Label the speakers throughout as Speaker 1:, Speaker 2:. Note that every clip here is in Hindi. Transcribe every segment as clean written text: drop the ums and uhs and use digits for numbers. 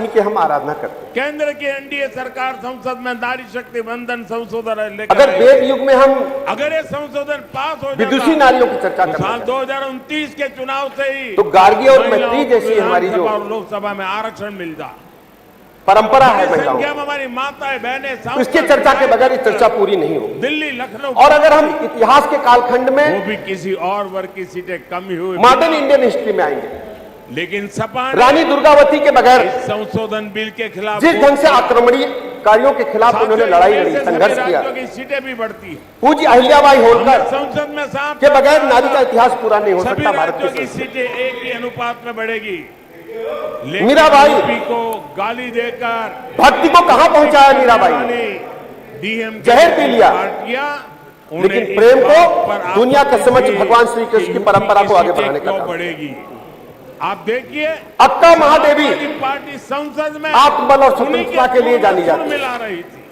Speaker 1: लक्ष्मी की हम आराधना करते हैं।
Speaker 2: केंद्र की एनडीए सरकार संसद में नारी शक्ति बंधन संशोधन
Speaker 1: अगर वेद युग में हम
Speaker 2: अगर ये संशोधन पास हो
Speaker 1: विदुषी नारियों की चर्चा करते
Speaker 2: साल 2029 के चुनाव से ही
Speaker 1: तो गार्गी और मैत्री जैसी हमारी जो
Speaker 2: लोकसभा में आरक्षण मिल जा
Speaker 1: परंपरा है महिलाओं
Speaker 2: संख्या में हमारी माताएं बहनें
Speaker 1: तो इसकी चर्चा के बगैर इस चर्चा पूरी नहीं होगी।
Speaker 2: दिल्ली लखनऊ
Speaker 1: और अगर हम इतिहास के कालखंड में
Speaker 2: वो भी किसी और वर्ग की सीटें कम हुई
Speaker 1: मॉडर्न इंडियन हिस्ट्री में आएंगे,
Speaker 2: लेकिन सपा
Speaker 1: रानी दुर्गावती के बगैर
Speaker 2: संशोधन बिल के खिलाफ
Speaker 1: जिस ढंग से आक्रमणकारियों के खिलाफ उन्होंने लड़ाई लड़ी, संघर्ष किया,
Speaker 2: सीटें भी बढ़ती है।
Speaker 1: पूज्य अहिल्याबाई होलकर
Speaker 2: संसद में साफ
Speaker 1: के बगैर नारी का इतिहास पूरा नहीं हो सकता। भारत
Speaker 2: की सीटें एक ही अनुपात में बढ़ेगी।
Speaker 1: मीराबाई
Speaker 2: को गाली देकर
Speaker 1: भक्ति को कहां पहुंचाया मीराबाई ने?
Speaker 2: डीएम
Speaker 1: जहर पी लिया, लेकिन प्रेम को दुनिया के समझ भगवान श्री कृष्ण की परंपरा को आगे बढ़ाने का काम
Speaker 2: बढ़ेगी। आप देखिए
Speaker 1: अक्का महादेवी
Speaker 2: पार्टी संसद में
Speaker 1: आत्मबल और स्वतंत्रता के लिए जानी जाती
Speaker 2: मिला रही थी।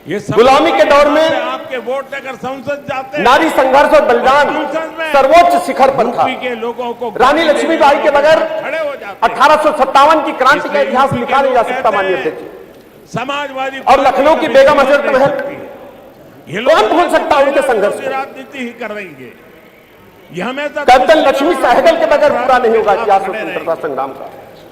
Speaker 2: ये
Speaker 1: गुलामी के दौर में
Speaker 2: आपके वोट लेकर संसद जाते
Speaker 1: नारी संघर्ष और बलिदान सर्वोच्च शिखर पर था।
Speaker 2: के लोगों को
Speaker 1: रानी लक्ष्मीबाई के बगैर
Speaker 2: खड़े हो जाते
Speaker 1: 1857 की क्रांति का इतिहास लिखा नहीं जा सकता। माननीय अध्यक्ष,
Speaker 2: समाजवादी
Speaker 1: और लखनऊ की बेगम हजरत महल कौन भूल सकता उनके संघर्ष को?
Speaker 2: राजनीति ही कर रही है। ये हमेशा
Speaker 1: कैप्टन लक्ष्मी सहगल के बगैर पूरा नहीं होगा इतिहास स्वतंत्रता संग्राम का।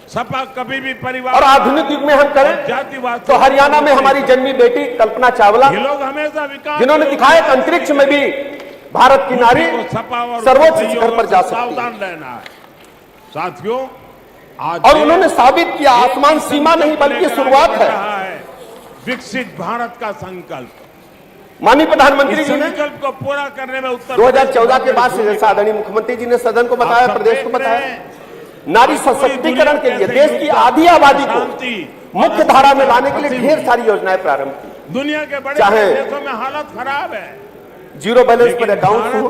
Speaker 2: सपा कभी भी परिवार
Speaker 1: और आधुनिक युग में हम करें
Speaker 2: जातिवाद
Speaker 1: तो हरियाणा में हमारी जन्मी बेटी कल्पना चावला,
Speaker 2: ये लोग हमेशा विकास
Speaker 1: जिन्होंने दिखाया कि अंतरिक्ष में भी भारत की नारी सर्वोच्च शिखर पर जा सकती है।
Speaker 2: सावधान रहना है साथियों। आज
Speaker 1: और उन्होंने साबित किया आसमान सीमा नहीं बल्कि शुरुआत है।
Speaker 2: विकसित भारत का संकल्प,
Speaker 1: माननीय प्रधानमंत्री जी ने
Speaker 2: संकल्प को पूरा करने में उत्तर
Speaker 1: 2014 के बाद से जैसा आदरणीय मुख्यमंत्री जी ने सदन को बताया, प्रदेश को बताया, नारी सशक्तिकरण के लिए देश की आधी आबादी को मुख्य धारा में लाने के लिए ढेर सारी योजनाएं प्रारंभ की।
Speaker 2: दुनिया के बड़े
Speaker 1: चाहे
Speaker 2: देशों में हालत खराब है,
Speaker 1: जीरो बैलेंस पर अकाउंट हो,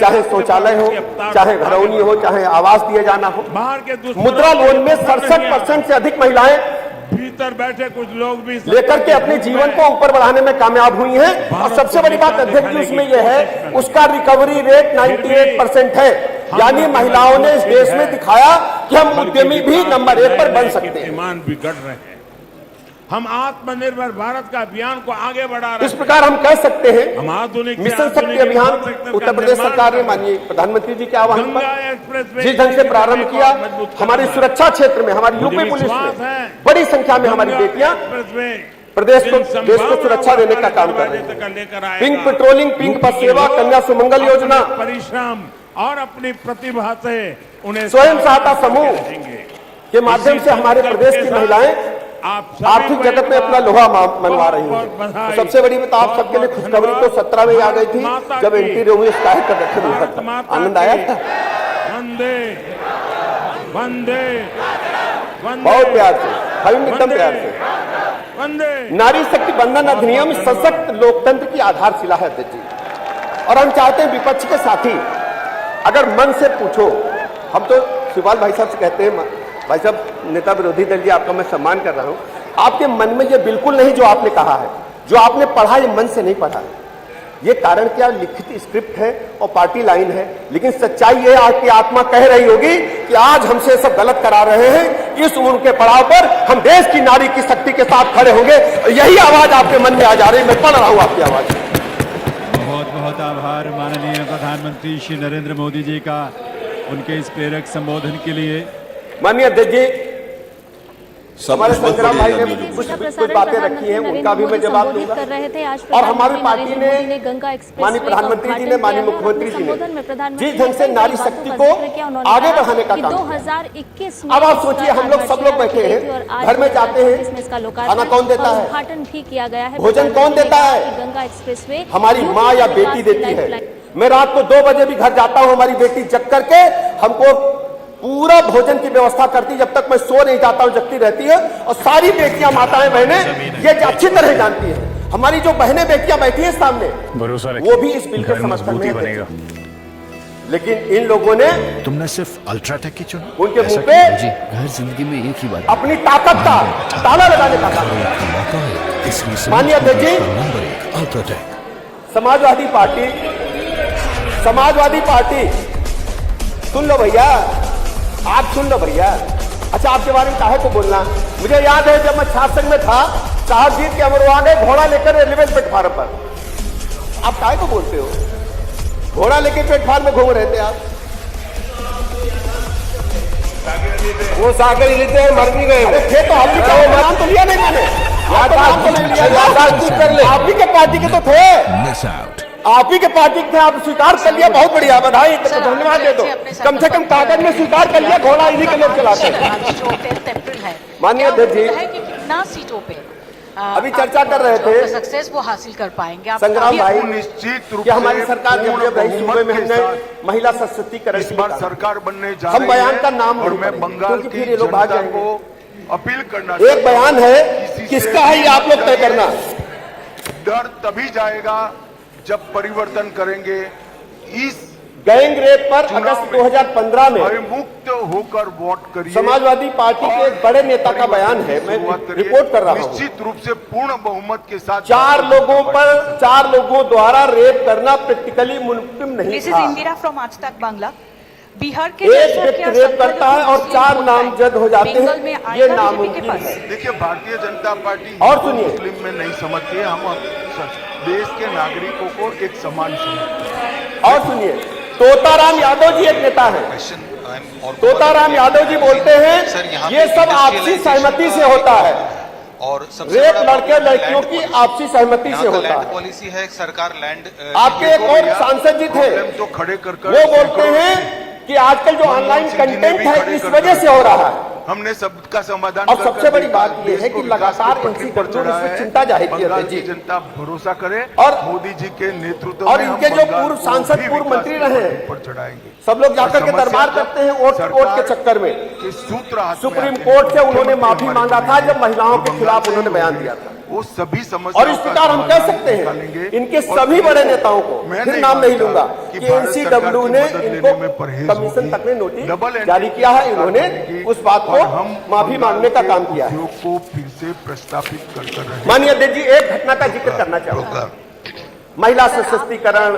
Speaker 1: चाहे शौचालय हो, चाहे घरौनी हो, चाहे आवास दिए जाना हो,
Speaker 2: बाहर के
Speaker 1: मुद्रा लोन में 67% से अधिक महिलाएं
Speaker 2: भीतर बैठे कुछ लोग भी
Speaker 1: लेकर के अपने जीवन को ऊपर बढ़ाने में कामयाब हुई हैं। और सबसे बड़ी बात अध्यक्ष जी उसमें यह है, उसका रिकवरी रेट 98% है। यानी महिलाओं ने इस देश में दिखाया कि हम उद्यमी भी नंबर 1 पर बन सकते हैं।
Speaker 2: ईमान भी घट रहे हैं। हम आत्मनिर्भर भारत का अभियान को आगे बढ़ा रहे हैं।
Speaker 1: इस प्रकार हम कह सकते हैं
Speaker 2: हम आधुनिक
Speaker 1: मिशन शक्ति अभियान उत्तर प्रदेश सरकार ने माननीय प्रधानमंत्री जी के आह्वान पर जिस ढंग से प्रारंभ किया, हमारी सुरक्षा क्षेत्र में हमारी यूपी पुलिस में बड़ी संख्या में हमारी बेटियां प्रदेश को देश को सुरक्षा देने का काम कर रही है। पिंक पेट्रोलिंग, पिंक बस सेवा, कन्या सुमंगल योजना,
Speaker 2: परिश्रम और अपनी प्रतिभा से उन्हें
Speaker 1: स्वयं सहायता समूह के माध्यम से हमारे प्रदेश की महिलाएं आर्थिक जगत में अपना लोहा मनवा रही हैं। तो सबसे बड़ी बात आप सबके लिए खुशखबरी तो 17 में आ गई थी जब एंटी रेलवे स्टाइल का गठन हुआ था। आनंद आया था,
Speaker 2: वंदे वंदे
Speaker 1: बहुत प्यार से, हम एकदम प्यार से।
Speaker 2: वंदे
Speaker 1: नारी शक्ति बंधन अधिनियम सशक्त लोकतंत्र की आधारशिला है अध्यक्ष जी। और हम चाहते हैं विपक्ष के साथी अगर मन से पूछो, हम तो शिवपाल भाई साहब से कहते हैं, भाई साहब नेता विरोधी दल जी आपका मैं सम्मान कर रहा हूं, आपके मन में ये बिल्कुल नहीं जो आपने कहा है, जो आपने पढ़ा ये मन से नहीं पढ़ा है। ये कारण क्या, लिखित स्क्रिप्ट है और पार्टी लाइन है, लेकिन सच्चाई ये आपकी आत्मा कह रही होगी कि आज हमसे सब गलत करा रहे हैं। इस उम्र के पड़ाव पर हम देश की नारी की शक्ति के साथ खड़े होंगे। यही आवाज आपके मन में आ जा रही है, मैं पढ़ रहा हूं आपकी आवाज।
Speaker 3: बहुत बहुत आभार माननीय प्रधानमंत्री श्री नरेंद्र मोदी जी का उनके इस प्रेरक संबोधन के लिए।
Speaker 1: माननीय अध्यक्ष जी, हमारे संग्राम भाई ने कुछ बातें रखी हैं, उनका भी मैं जवाब दूंगा। और हमारी पार्टी ने, माननीय प्रधानमंत्री जी ने, माननीय मुख्यमंत्री जी ने जिस ढंग से नारी शक्ति को आगे बढ़ाने का काम किया। अब आप सोचिए, हम लोग सब लोग बैठे हैं, घर में जाते हैं, खाना कौन देता है,
Speaker 4: उद्घाटन भी किया गया है,
Speaker 1: भोजन कौन देता है,
Speaker 4: गंगा एक्सप्रेसवे
Speaker 1: हमारी माँ या बेटी देती है। मैं रात को 2 बजे भी घर जाता हूँ, हमारी बेटी जग करके हमको पूरा भोजन की व्यवस्था करती, जब तक मैं सो नहीं जाता हूं जगती रहती है। और सारी बेटियां, माताएं, बहनें ये अच्छी तरह जानती हैं। हमारी जो बहनें बेटियां बैठी हैं सामने, वो भी इस बिल के समर्थन में है। लेकिन इन लोगों ने,
Speaker 5: तुमने सिर्फ अल्ट्राटेक की चुनी,
Speaker 1: उनके मुंह पे
Speaker 5: हर जिंदगी में एक ही बार
Speaker 1: अपनी ताकत का ताला लगाने का काम। माननीय अध्यक्ष जी,
Speaker 5: अल्ट्राटेक
Speaker 1: समाजवादी पार्टी सुन लो भैया, आप सुन लो भैया, अच्छा, आपके बारे में काहे को बोलना? मुझे याद है जब मैं छात्र संघ में था, साहब जीत के अमरवा गए घोड़ा लेकर रेलवे प्लेटफार्म पर। आप काहे को बोलते हो? घोड़ा लेकर प्लेटफार्म में घूम रहे थे आप।
Speaker 6: वो सागर ही लेते हैं, मर भी गए।
Speaker 1: अरे थे तो आप भी कहो, नाम तो लिया नहीं मैंने, नाम तो नहीं लिया। आप ही के पार्टी के तो थे,
Speaker 5: मिस आउट।
Speaker 1: आप ही के पार्टी के थे, आप स्वीकार कर लिया, बहुत बढ़िया, बधाई, धन्यवाद दे दो। कम से कम कागज में स्वीकार कर लिया, घोड़ा इन्हीं के लोग चलाते हैं। माननीय अध्यक्ष जी,
Speaker 7: कितना सीटों पे
Speaker 1: अभी चर्चा कर रहे थे
Speaker 7: सक्सेस वो हासिल कर पाएंगे आप?
Speaker 1: संग्राम भाई,
Speaker 6: निश्चित रूप
Speaker 1: कि हमारी
Speaker 6: से
Speaker 1: सरकार जब
Speaker 6: पूर्ण
Speaker 1: रही सूबे में
Speaker 6: बहुमत के
Speaker 1: हमने
Speaker 6: साथ
Speaker 1: महिला सशक्तिकरण
Speaker 6: इस
Speaker 1: की
Speaker 6: बार
Speaker 1: बात,
Speaker 6: सरकार बनने जा
Speaker 1: हम
Speaker 6: रही
Speaker 1: बयान
Speaker 6: है
Speaker 1: का नाम
Speaker 6: और
Speaker 1: नहीं
Speaker 6: मैं
Speaker 1: करेंगे,
Speaker 6: बंगाल
Speaker 1: क्योंकि
Speaker 6: की
Speaker 1: फिर ये लोग भाग
Speaker 6: जनता
Speaker 1: जाएंगे।
Speaker 6: को अपील करना
Speaker 1: एक बयान है, किसका है ये आप लोग तय करना।
Speaker 6: डर तभी जाएगा जब परिवर्तन करेंगे। इस
Speaker 1: गैंग रेप पर अगस्त 2015 में
Speaker 6: मुक्त होकर वोट करिए।
Speaker 1: समाजवादी पार्टी के एक बड़े नेता का बयान है, मैं रिपोर्ट कर रहा हूं।
Speaker 6: निश्चित रूप से पूर्ण बहुमत के साथ
Speaker 1: 4 लोगों द्वारा रेप करना प्रैक्टिकली मुमकिन नहीं
Speaker 7: दिस इज
Speaker 1: था।
Speaker 7: इंदिरा फ्रॉम आज तक बांग्ला। बिहार के
Speaker 1: एक व्यक्ति रेप करता है और 4 नामजद हो जाते हैं, ये नामुमकिन है।
Speaker 6: देखिए, भारतीय जनता पार्टी
Speaker 1: और सुनिए,
Speaker 6: मुस्लिम में नहीं समझती है, हम देश के नागरिकों को एक समान समझते हैं।
Speaker 1: और सुनिए, तोताराम यादव जी एक नेता है, तोताराम यादव जी बोलते हैं ये सब आपसी सहमति से होता है,
Speaker 8: और
Speaker 1: रेप लड़के लड़कियों की आपसी सहमति से होता है।
Speaker 8: पॉलिसी है सरकार लैंड।
Speaker 1: आपके एक और सांसद जी थे,
Speaker 6: तो खड़े कर
Speaker 1: वो बोलते हैं कि आजकल जो ऑनलाइन कंटेंट है इस वजह से हो रहा है।
Speaker 6: हमने सबका समाधान।
Speaker 1: और सबसे बड़ी बात यह है कि लगातार एनसी गठजोड़ इसमें चिंता जाहिर की है जी।
Speaker 6: जनता भरोसा करे
Speaker 1: और
Speaker 6: मोदी जी के नेतृत्व
Speaker 1: और
Speaker 6: में
Speaker 1: इनके जो पूर्व सांसद पूर्व मंत्री रहे
Speaker 6: पर चढ़ाएंगे।
Speaker 1: सब लोग जाकर के दरबार करते हैं वोट के चक्कर में।
Speaker 6: सूत्र
Speaker 1: सुप्रीम कोर्ट से उन्होंने माफी मांगा था जब महिलाओं के खिलाफ उन्होंने बयान दिया था।
Speaker 6: वो सभी समस्या।
Speaker 1: और इस प्रकार हम कह सकते हैं इनके सभी बड़े नेताओं को, फिर नाम नहीं लूंगा, कि एनसीडब्ल्यू ने इनको कमीशन तक में नोटिस जारी किया है, इन्होंने उस बात को माफी मांगने का काम किया है।
Speaker 6: को फिर से प्रस्तावित कर
Speaker 1: माननीय अध्यक्ष जी, एक घटना का जिक्र करना चाहूंगा। महिला सशक्तिकरण,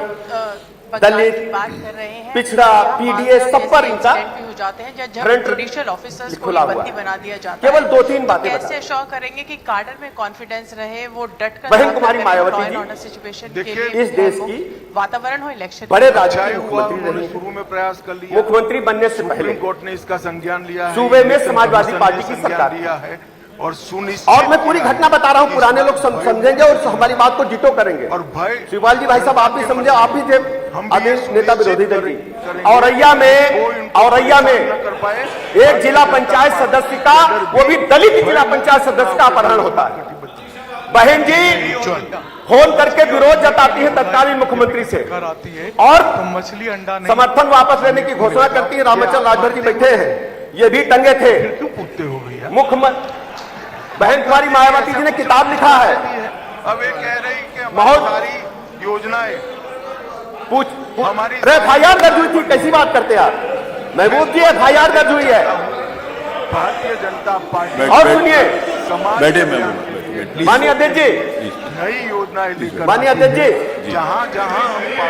Speaker 1: दलित,
Speaker 7: बात कर रहे हैं,
Speaker 1: पिछड़ा, पीडीए, सब पर इनका
Speaker 7: हो जाते हैं जब
Speaker 1: फ्रंट
Speaker 7: जुडिशियल ऑफिसर्स को
Speaker 1: खुला हुआ
Speaker 7: बंदी
Speaker 1: है।
Speaker 7: बना दिया जाता है।
Speaker 1: केवल 2-3 बातें
Speaker 7: कैसे
Speaker 1: बताएं।
Speaker 7: श्योर करेंगे कि कार्डर में कॉन्फिडेंस रहे, वो डट कर
Speaker 1: बहन कुमारी मायावती जी,
Speaker 7: सिचुएशन
Speaker 6: देखिए,
Speaker 1: इस देश की
Speaker 7: वातावरण हो इलेक्शन
Speaker 1: बड़े राजनीतिक मुख्यमंत्री रही,
Speaker 6: शुरू में प्रयास कर लिया।
Speaker 1: मुख्यमंत्री बनने से पहले
Speaker 6: सुप्रीम कोर्ट ने इसका संज्ञान लिया है,
Speaker 1: सूबे में समाजवादी पार्टी की सरकार
Speaker 6: लिया है और
Speaker 1: और मैं पूरी घटना बता रहा हूं, पुराने लोग समझेंगे और हमारी बात को डिटो करेंगे।
Speaker 6: और भाई
Speaker 1: शिवपाल जी भाई साहब, आप भी समझे, आप भी थे अभी नेता विरोधी दल की। औरैया में एक जिला पंचायत सदस्य का, वो भी दलित जिला पंचायत सदस्य का अपहरण होता है। बहन जी फोन करके विरोध जताती है तत्कालीन मुख्यमंत्री से और
Speaker 9: मछली अंडा
Speaker 1: समर्थन वापस लेने की घोषणा करती है। रामचंद्र राजभर जी बैठे हैं, ये भी टंगे थे।
Speaker 6: क्यों पूछते हो भैया?
Speaker 1: मुख्यमंत्री बहन कुमारी मायावती जी ने किताब लिखा है।
Speaker 6: अब ये कह रही कि
Speaker 1: बहुत
Speaker 6: हमारी सारी योजनाएं
Speaker 1: हमारी FIR दर्ज हुई थी, कैसी बात करते हैं आप? महबूब जी, FIR दर्ज हुई है।
Speaker 6: भारतीय जनता पार्टी
Speaker 1: और सुनिए,
Speaker 5: बैठे
Speaker 1: माननीय अध्यक्ष जी,
Speaker 6: नई योजनाएं लेकर
Speaker 1: माननीय अध्यक्ष जी,
Speaker 6: जहां जहां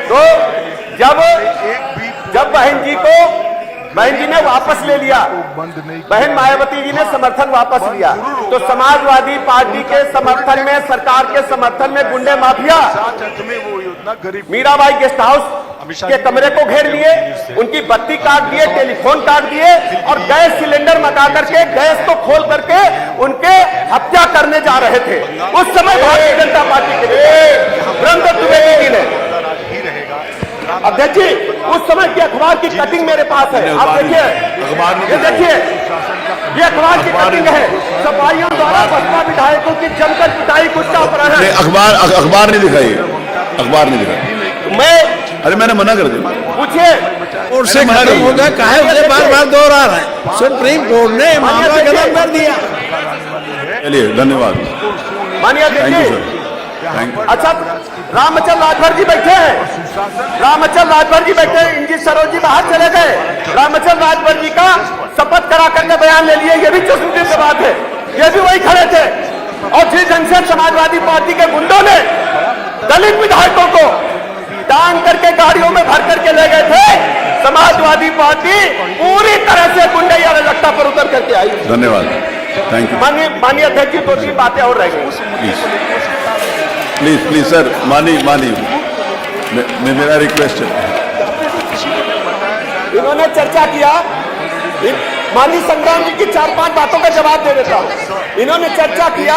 Speaker 1: तो जब बहन जी ने वापस ले लिया, बहन मायावती जी ने समर्थन वापस लिया, तो समाजवादी पार्टी के समर्थन में, सरकार के समर्थन में गुंडे माफिया
Speaker 6: में वो योजना गरीब
Speaker 1: मीराबाई गेस्ट हाउस के कमरे को घेर लिए, उनकी बत्ती काट दिए, टेलीफोन काट दिए और गैस सिलेंडर मंगा करके, गैस को खोल करके उनके हत्या करने जा रहे थे। उस समय भारतीय जनता पार्टी के ब्रह्म द्विवेदी जी ने, अध्यक्ष जी, उस समय की अखबार की कटिंग मेरे पास है, आप देखिए, ये देखिए, ये अखबार की कटिंग है। सफाइयों द्वारा बसपा विधायकों की जमकर पिटाई, कुछ का अपहरण।
Speaker 5: अखबार नहीं दिखाई, अखबार नहीं दिखाई। अरे मैंने मना कर दिया,
Speaker 1: पूछिए
Speaker 5: और से खत्म हो गया, काहे उसे बार बार दोहरा रहा है? सुप्रीम कोर्ट ने मामला खत्म कर दिया। चलिए, धन्यवाद,
Speaker 1: माननीय अध्यक्ष जी। अच्छा, रामचंद्र राजभर जी बैठे हैं, रामचंद्र राजभर जी बैठे हैं, इंजी सरोज जी बाहर चले गए, रामचंद्र राजभर जी का शपथ करा करके बयान ले लिए, ये भी चुस्ती की बात है, ये भी वही खड़े थे। और जिस ढंग से समाजवादी पार्टी के गुंडों ने दलित विधायकों को टांग करके गाड़ियों में भर करके ले गए थे, समाजवादी पार्टी पूरी तरह से गुंडई अराजकता पर उतर करके आई।
Speaker 5: धन्यवाद, थैंक यू।
Speaker 1: माननीय अध्यक्ष जी, 2-3 बातें और रह गई।
Speaker 5: प्लीज प्लीज सर, मानी मेरा रिक्वेस्ट है।
Speaker 1: इन्होंने चर्चा किया, माननीय संग्राम जी की 4-5 बातों का जवाब दे देता हूं। इन्होंने चर्चा किया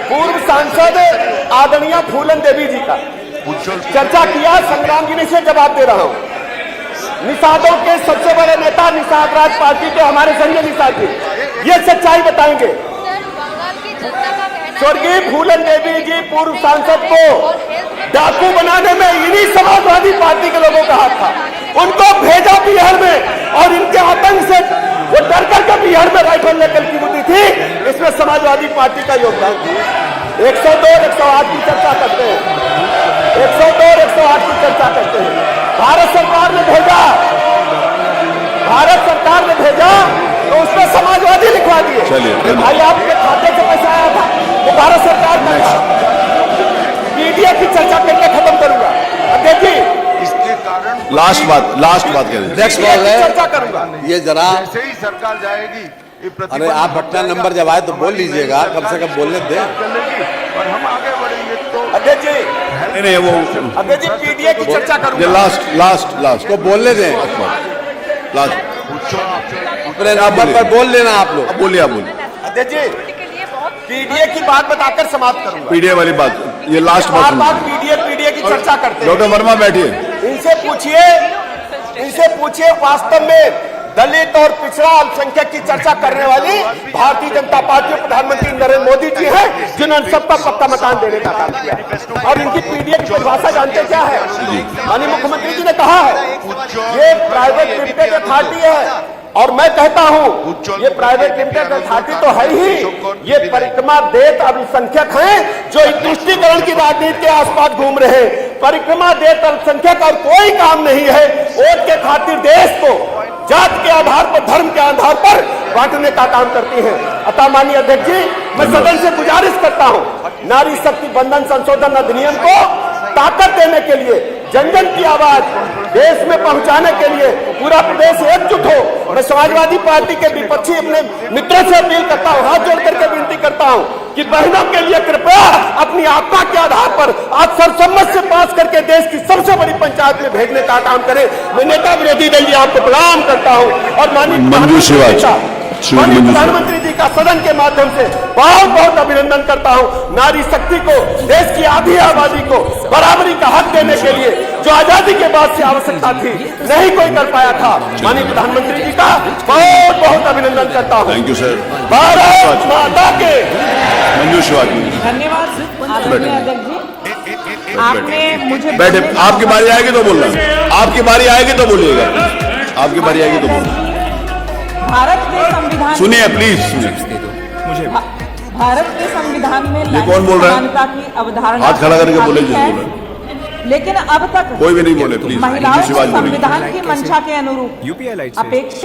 Speaker 1: पूर्व सांसद आदरणीय फूलन देवी जी का चर्चा किया, संग्राम जी ने इसे जवाब दे रहा हूं। निषादों के सबसे बड़े नेता निषाद राज पार्टी के हमारे संजय निषाद जी ये सच्चाई बताएंगे। स्वर्गीय फूलन देवी जी पूर्व सांसद को डाकू बनाने में इन्हीं समाजवादी पार्टी के लोगों का हाथ था। उनको भेजा बिहार में और इनके आतंक से वो डर करके बिहार में राइफल लेकर की बुद्धि थी, इसमें समाजवादी पार्टी का योगदान था। 102 और 108 की चर्चा करते हैं, 102 और 108 की चर्चा करते हैं। भारत सरकार ने भेजा तो उसमें समाजवादी लिखवा दिए।
Speaker 5: चलिए,
Speaker 1: भाई आपके खाते से पैसा आया था वो भारत सरकार का था। मीडिया की चर्चा करके खत्म करूंगा। अब देखिए,
Speaker 6: इसके कारण
Speaker 5: लास्ट बात करें।
Speaker 1: चर्चा करूंगा।
Speaker 9: ये जरा,
Speaker 6: जैसे ही सरकार जाएगी ये
Speaker 9: अरे आप बट्टा नंबर जब आए तो बोल लीजिएगा, कम से कम बोलने दे।
Speaker 6: चलेगी और हम आगे बढ़ेंगे तो
Speaker 1: अध्यक्ष जी,
Speaker 5: नहीं वो
Speaker 1: अध्यक्ष जी पीडीए की चर्चा करूंगा।
Speaker 5: लास्ट
Speaker 9: तो बोलने दें,
Speaker 5: लास्ट
Speaker 9: अपने नंबर पर बोल लेना आप लोग।
Speaker 5: बोलिए
Speaker 1: अध्यक्ष जी, पीडीए की बात बताकर समाप्त करूंगा।
Speaker 5: पीडीए वाली बात, ये लास्ट
Speaker 1: बार
Speaker 5: बात।
Speaker 1: पीडीए की चर्चा करते हैं।
Speaker 5: डॉक्टर वर्मा बैठिए।
Speaker 1: इनसे पूछिए वास्तव में दलित और पिछड़ा अल्पसंख्यक की चर्चा करने वाली भारतीय जनता पार्टी और प्रधानमंत्री नरेंद्र मोदी जी हैं, जिन्होंने सबका पक्का मकान देने का काम किया। और इनकी पीडीए की परिभाषा जानते क्या है? माननीय मुख्यमंत्री जी ने कहा है ये प्राइवेट लिमिटेड अथॉरिटी है, और मैं कहता हूं ये प्राइवेट लिमिटेड अथॉरिटी तो है ही, ये परिक्रमा देत अल्पसंख्यक हैं जो तुष्टीकरण की राजनीति के आसपास घूम रहे हैं। परिक्रमा देत अल्पसंख्यक और कोई काम नहीं है, वोट के खातिर देश को जात के आधार पर, धर्म के आधार पर बांटने का काम करती है। अतः माननीय अध्यक्ष जी, मैं सदन से गुजारिश करता हूं, नारी शक्ति बंधन संशोधन अधिनियम को ताकत देने के लिए, जन जन की आवाज देश में पहुंचाने के लिए पूरा प्रदेश एकजुट हो। मैं समाजवादी पार्टी के विपक्षी अपने मित्रों से अपील करता हूं, हाथ जोड़ करके विनती करता हूं कि बहनों के लिए कृपया अपनी आत्मा के आधार पर आज सर्वसम्मत से पास करके देश की सबसे बड़ी पंचायत में भेजने का काम करें। मैं नेता विरोधी दल जी आपको प्रणाम करता हूं और माननीय प्रधानमंत्री जी का सदन के माध्यम से बहुत बहुत अभिनंदन करता हूं। नारी शक्ति को, देश की आधी आबादी को बराबरी का हक देने के लिए जो आजादी के बाद से आवश्यकता थी, नहीं कोई कर पाया था। माननीय प्रधानमंत्री जी का बहुत बहुत अभिनंदन करता हूं।
Speaker 5: Thank you sir.
Speaker 1: भारत माता के
Speaker 5: मंजू शिवाजी।
Speaker 10: धन्यवाद आदरणीय अध्यक्ष जी, आपने मुझे
Speaker 5: बैठे, आपकी बारी आएगी तो बोलना, आपकी बारी आएगी तो बोलिएगा, आपकी बारी आएगी तो बोलना।
Speaker 10: भारत के संविधान,
Speaker 5: सुनिए प्लीज, सुनिए।
Speaker 10: भारत के संविधान में
Speaker 5: ये कौन बोल रहा है?
Speaker 10: समानता की अवधारणा
Speaker 5: हाथ खड़ा करके बोले जो
Speaker 10: है,
Speaker 5: बोल रहे।
Speaker 10: लेकिन अब तक
Speaker 5: कोई भी नहीं बोले, प्लीज।
Speaker 10: महिलाओं को
Speaker 5: शिवाजी बोलिए।
Speaker 10: संविधान की मंशा के अनुरूप अपेक्षित